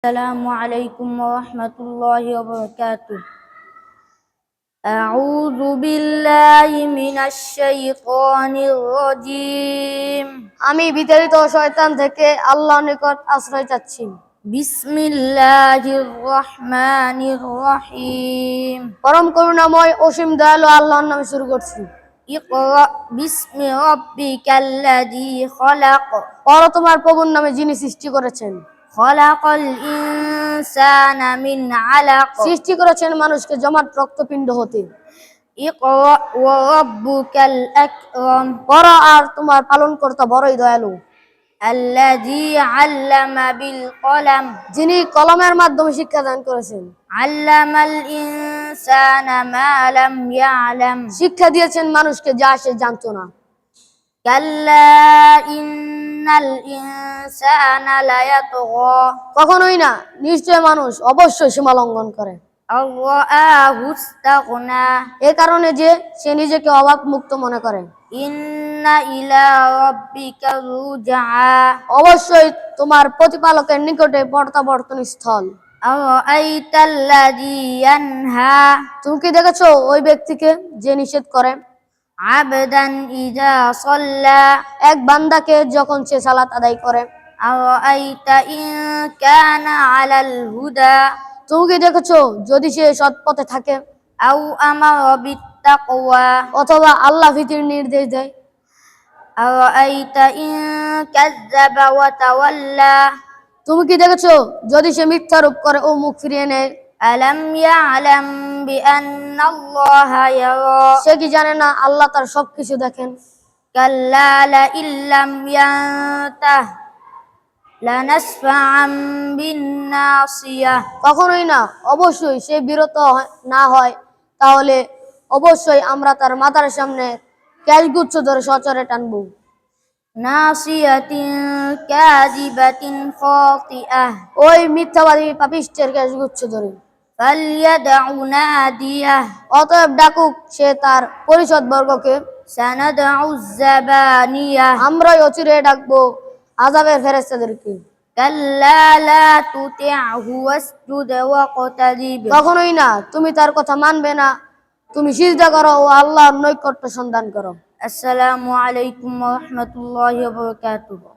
السلام عليكم ورحمة الله وبركاته. أعوذ بالله من الشيطان الرجيم. আমি বিতাড়িত শয়তান থেকে আল্লাহর নিকট আশ্রয় চাচ্ছি। বিসমিল্লাহির রহমানির রহিম। পরম করুণাময় অসীম দয়ালু আল্লাহর নামে শুরু করছি। ইকরা বিসমি রাব্বিকাল্লাযী খলাক। পড়ো তোমার প্রভুর নামে যিনি সৃষ্টি করেছেন। খলাকাল ইনসানা মিন আলাক। সৃষ্টি করেছেন মানুষকে জমাট রক্তপিণ্ড হতে। ইকরা ওয়া রাব্বুকাল আকরাম। পড়ো আর তোমার পালনকর্তা বড়ই দয়ালু। আল্লাযী আল্লামা বিল কলাম। যিনি কলমের মাধ্যমে শিক্ষা দান করেছেন। আল্লামাল ইনসানা মা লাম ইয়ালাম। শিক্ষা দিয়েছেন মানুষকে যা সে জানতো না। কাল্লা ইন্নাল ইনসানা লায়াতগা। কখনোই না, নিশ্চয় মানুষ অবশ্যই সীমা লঙ্ঘন করে। আরআহু ইসতাগনা। এই কারণে যে সে নিজেকে অভাব মুক্ত মনে করে। ইন্না ইলা রাব্বিকা রুজআ। অবশ্যই তোমার প্রতিপালকের নিকটে প্রত্যাবর্তন স্থল। আরাআইতাল্লাযী ইয়ানহা। তুমি কি দেখেছো ওই ব্যক্তিকে যে নিষেধ করে? আবদান ইযা সাল্লা। এক বান্দাকে যখন সে সালাত আদায় করে। আরাআইতা ইন কানা আলাল হুদা। তুমি কি দেখেছো যদি সে সৎ পথে থাকে? আও আমারা বিত্তাকওয়া। অথবা আল্লাহ ভীতির নির্দেশ দেয়। আরাআইতা ইন কাযযাবা ওয়া তাওয়াল্লা। তুমি কি দেখেছো যদি সে মিথ্যারোপ করে ও মুখ ফিরিয়ে নেয়? আলাম ইয়ালাম বিআন্নাল্লাহা ইয়ারা। সে কি জানে না আল্লাহ তার সবকিছু দেখেন? কাল্লা লা ইল্লাম ইয়ান্তাহ লানাসফা'আম বিন-নাসিয়াহ। কখনোই না, অবশ্যই সে বিরত না হয় তাহলে অবশ্যই আমরা তার মাথার সামনে ক্যাশগুচ্ছ ধরে সচরে টানবো। নাসিয়াতিন কাযিবাতিন খাতিআহ। ওই মিথ্যাবাদী পাপিষ্ঠের ক্যাশগুচ্ছ ধরে। ফালইয়াদউ নাদিয়াহ। অতএব ডাকুক সে তার পরিষদ বর্গকে। সানাদউ যাবানিয়াহ। আমরাই অচিরে ডাকবো আযাবের ফেরেশতাদেরকে। কাল্লা লা তুতি'হু ওয়াসজুদ ওয়াকতারিব। কখনোই না, তুমি তার কথা মানবে না, তুমি সিজদা করো ও আল্লাহর নৈকট্য সন্ধান করো। আসসালামু আলাইকুম ওয়া রাহমাতুল্লাহি ওয়া বারাকাতুহু।